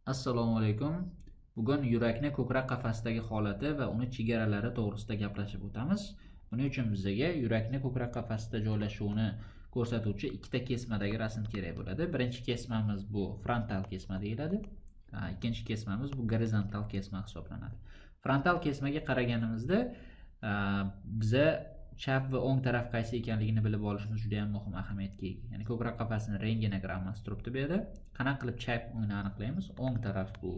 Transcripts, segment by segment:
Assalomu alaykum. Bugun yurakni ko'krak qafasidagi holati va uni chegaralari to'g'risida gaplashib o'tamiz. Buning uchun bizga yurakni ko'krak qafasida joylashuvini ko'rsatuvchi ikkita kesmadagi rasm kerak bo'ladi. Birinchi kesmamiz bu frontal kesma deyiladi. Ikkinchi kesmamiz bu gorizontal kesma hisoblanadi. Frontal kesmaga qaraganimizda biza chap va o'ng taraf qaysi ekanligini bilib olishimiz juda ham muhim ahamiyatga ega. Ya'ni ko'krak qafasining rentgenogrammasi turibdi bu yerda. Qanaqa qilib chap o'ngni aniqlaymiz? O'ng taraf bu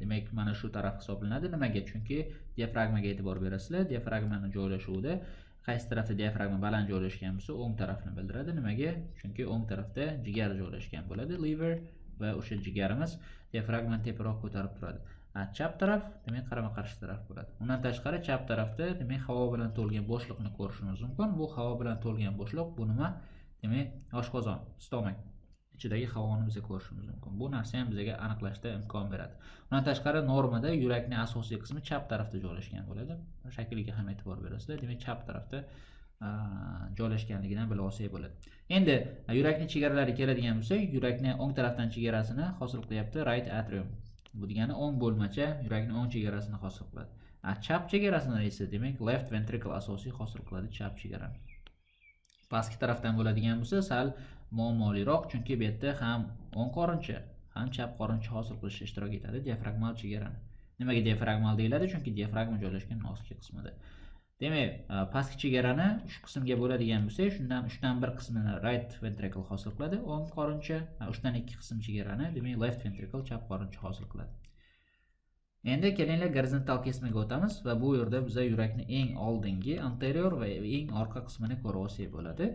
demak mana shu taraf hisoblanadi. Nimaga? Chunki diafragmaga e'tibor berasizlar. Diafragmaning joylashuvida qaysi tarafda diafragma baland joylashgan bo'lsa, o'ng tarafni bildiradi. Nimaga? Chunki o'ng tarafda jigar joylashgan bo'ladi, liver, va o'sha jigarimiz diafragmani teparoq ko'tarib turadi. Chap taraf demak qarama-qarshi taraf bo'ladi. Undan tashqari chap tarafda demak havo bilan to'lgan bo'shliqni ko'rishimiz mumkin. Bu havo bilan to'lgan bo'shliq bu nima? Demak oshqozon, stomak ichidagi havoni biz ko'rishimiz mumkin. Bu narsa ham bizga aniqlashda imkon beradi. Undan tashqari normada yurakning asosiy qismi chap tarafda joylashgan bo'ladi. Shakliga ham e'tibor berasizlar. Demak chap tarafda joylashganligidan bilib olsak bo'ladi. Endi yurakning chegaralari keladigan bo'lsak, yurakning o'ng tarafdan chegarasini hosil qilyapti right atrium. Bu degani o'ng bo'lmacha yurakning o'ng chegarasini hosil qiladi. Chap chegarasini esa demak left ventricle asosiy hosil qiladi chap chegarani. Pastki tarafdan bo'ladigan bo'lsa sal muammoliroq, chunki bu yerda ham o'ng qorincha, ham chap qorincha hosil qilishda ishtirok etadi diafragmal chegarani. Nimaga diafragmal deyiladi? Chunki diafragma joylashgan ostki qismida. Demak, pastki chegarani shu qismga bo'ladigan bo'lsak, shundan 3dan 1 qismini right ventricle hosil qiladi, o'ng qorincha, 3dan 2 qism chegarani, demak left ventricle chap qorincha hosil qiladi. Endi kelinglar gorizontal kesmaga o'tamiz va bu yerda biz yurakning eng oldingi anterior va eng orqa qismini ko'rib olsak bo'ladi.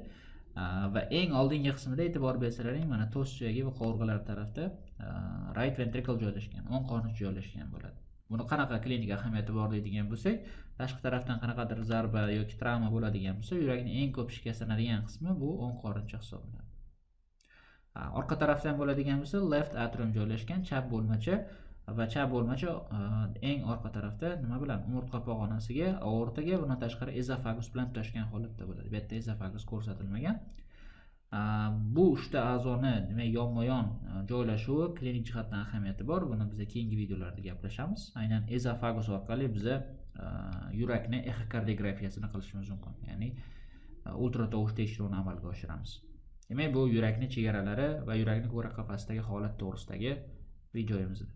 Va eng oldingi qismida e'tibor bersalaring, mana to's suyagi va qovurg'alar tarafda right ventricle joylashgan, o'ng qorincha joylashgan bo'ladi. Buni qanaqa klinik ahamiyati bor deydigan bo'lsak, tashqi tarafdan qanaqadir zarba yoki travma bo'ladigan bo'lsa, yurakning eng ko'p shikastlanadigan qismi bu o'ng qorincha hisoblanadi. Orqa tarafdan bo'ladigan bo'lsa, left atrium joylashgan chap bo'lmacha va chap bo'lmacha eng orqa tarafda nima bilan umurtqa pog'onasiga, aortaga, bundan tashqari ezofagus bilan tutashgan holatda bo'ladi. Bu yerda ezofagus ko'rsatilmagan. Bu uchta a'zoni demak yonma-yon joylashuvi klinik jihatdan ahamiyati bor. Buni biz keyingi videolarda gaplashamiz. Aynan ezofagus orqali biz yurakni echokardiografiyasini qilishimiz mumkin. Ya'ni ultratovush tekshiruvini amalga oshiramiz. Demak, bu yurakning chegaralari va yurakning ko'krak qafasidagi holat to'g'risidagi videomiz edi.